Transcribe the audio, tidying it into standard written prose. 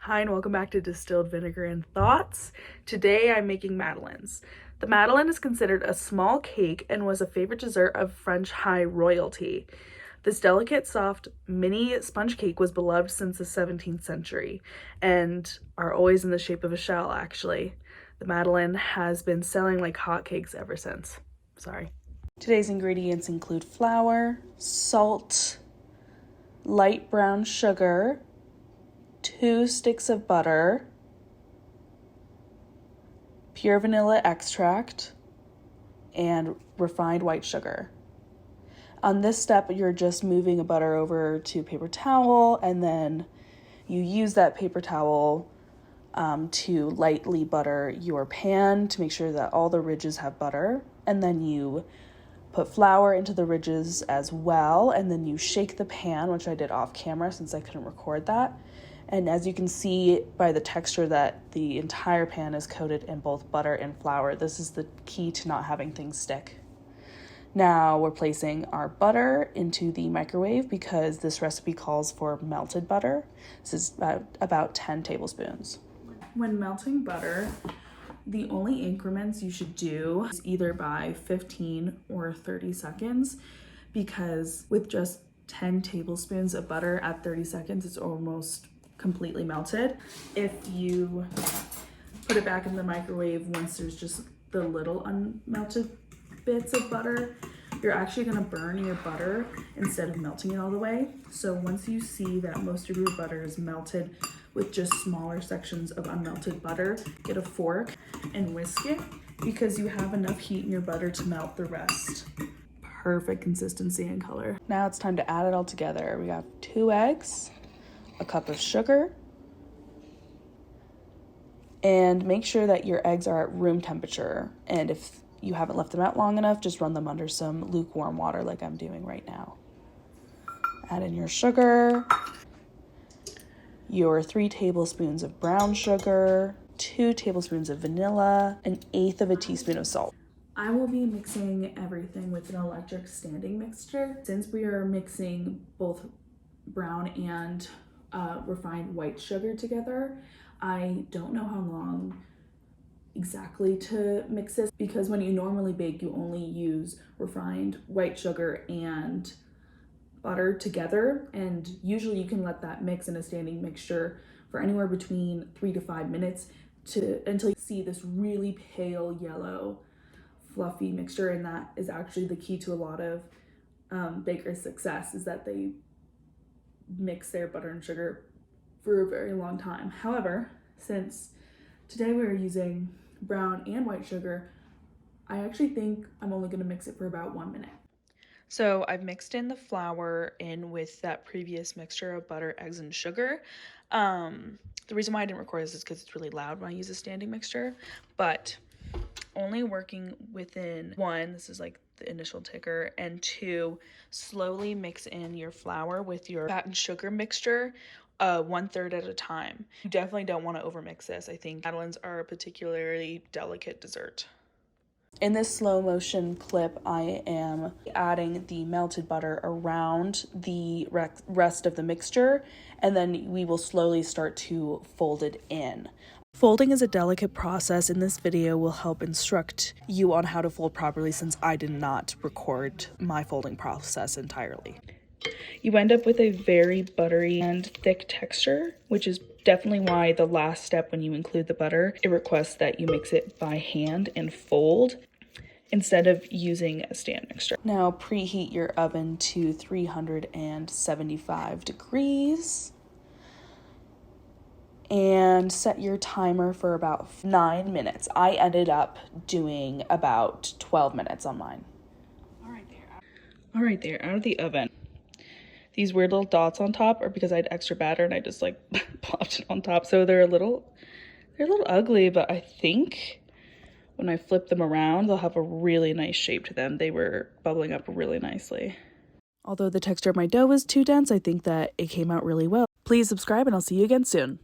Hi and welcome back to Distilled Vinegar and Thoughts. Today I'm making madeleines. The madeleine is considered a small cake and was a favorite dessert of French high royalty. This delicate, soft, mini sponge cake was beloved since the 17th century and are always in the shape of a shell, actually. The madeleine has been selling like hotcakes ever since. Sorry. Today's ingredients include flour, salt, light brown sugar, 2 sticks of butter, pure vanilla extract, and refined white sugar. On this step, you're just moving a butter over to a paper towel, and then you use that paper towel to lightly butter your pan to make sure that all the ridges have butter, and then you put flour into the ridges as well, and then you shake the pan, which I did off camera since I couldn't record that. And as you can see by the texture that the entire pan is coated in both butter and flour. This is the key to not having things stick. Now we're placing our butter into the microwave because this recipe calls for melted butter. This is about 10 tablespoons. When melting butter, the only increments you should do is either by 15 or 30 seconds, because with just 10 tablespoons of butter at 30 seconds, it's almost completely melted. If you put it back in the microwave once there's just the little unmelted bits of butter, you're actually gonna burn your butter instead of melting it all the way. So once you see that most of your butter is melted with just smaller sections of unmelted butter, get a fork and whisk it because you have enough heat in your butter to melt the rest. Perfect consistency and color. Now it's time to add it all together. We got 2 eggs, a cup of sugar, and make sure that your eggs are at room temperature. And if you haven't left them out long enough, just run them under some lukewarm water like I'm doing right now. Add in your sugar, your 3 tablespoons of brown sugar, 2 tablespoons of vanilla, 1/8 of a teaspoon of salt. I will be mixing everything with an electric standing mixer. Since we are mixing both brown and refined white sugar together, I don't know how long exactly to mix this, because when you normally bake, you only use refined white sugar and butter together, and usually you can let that mix in a standing mixture for anywhere between 3 to 5 minutes until you see this really pale yellow fluffy mixture. And that is actually the key to a lot of bakers' success, is that they mix their butter and sugar for a very long time. However, since today we're using brown and white sugar, I actually think I'm only going to mix it for about 1 minute. So I've mixed in the flour in with that previous mixture of butter, eggs, and sugar. The reason why I didn't record this is because it's really loud when I use a standing mixture, but only working within 1, this is like the initial ticker, and 2, slowly mix in your flour with your fat and sugar mixture 1/3 at a time. You definitely don't want to overmix this. I think madeleines are a particularly delicate dessert. In this slow motion clip, I am adding the melted butter around the rest of the mixture, and then we will slowly start to fold it in. Folding is a delicate process, and this video will help instruct you on how to fold properly, since I did not record my folding process entirely. You end up with a very buttery and thick texture, which is definitely why the last step, when you include the butter, it requests that you mix it by hand and fold instead of using a stand mixer. Now preheat your oven to 375 degrees and set your timer for about 9 minutes. I ended up doing about 12 minutes on mine. All right there, out of the oven. These weird little dots on top are because I had extra batter and I just like plopped it on top. So they're a little ugly, but I think when I flip them around, they'll have a really nice shape to them. They were bubbling up really nicely. Although the texture of my dough was too dense, I think that it came out really well. Please subscribe and I'll see you again soon.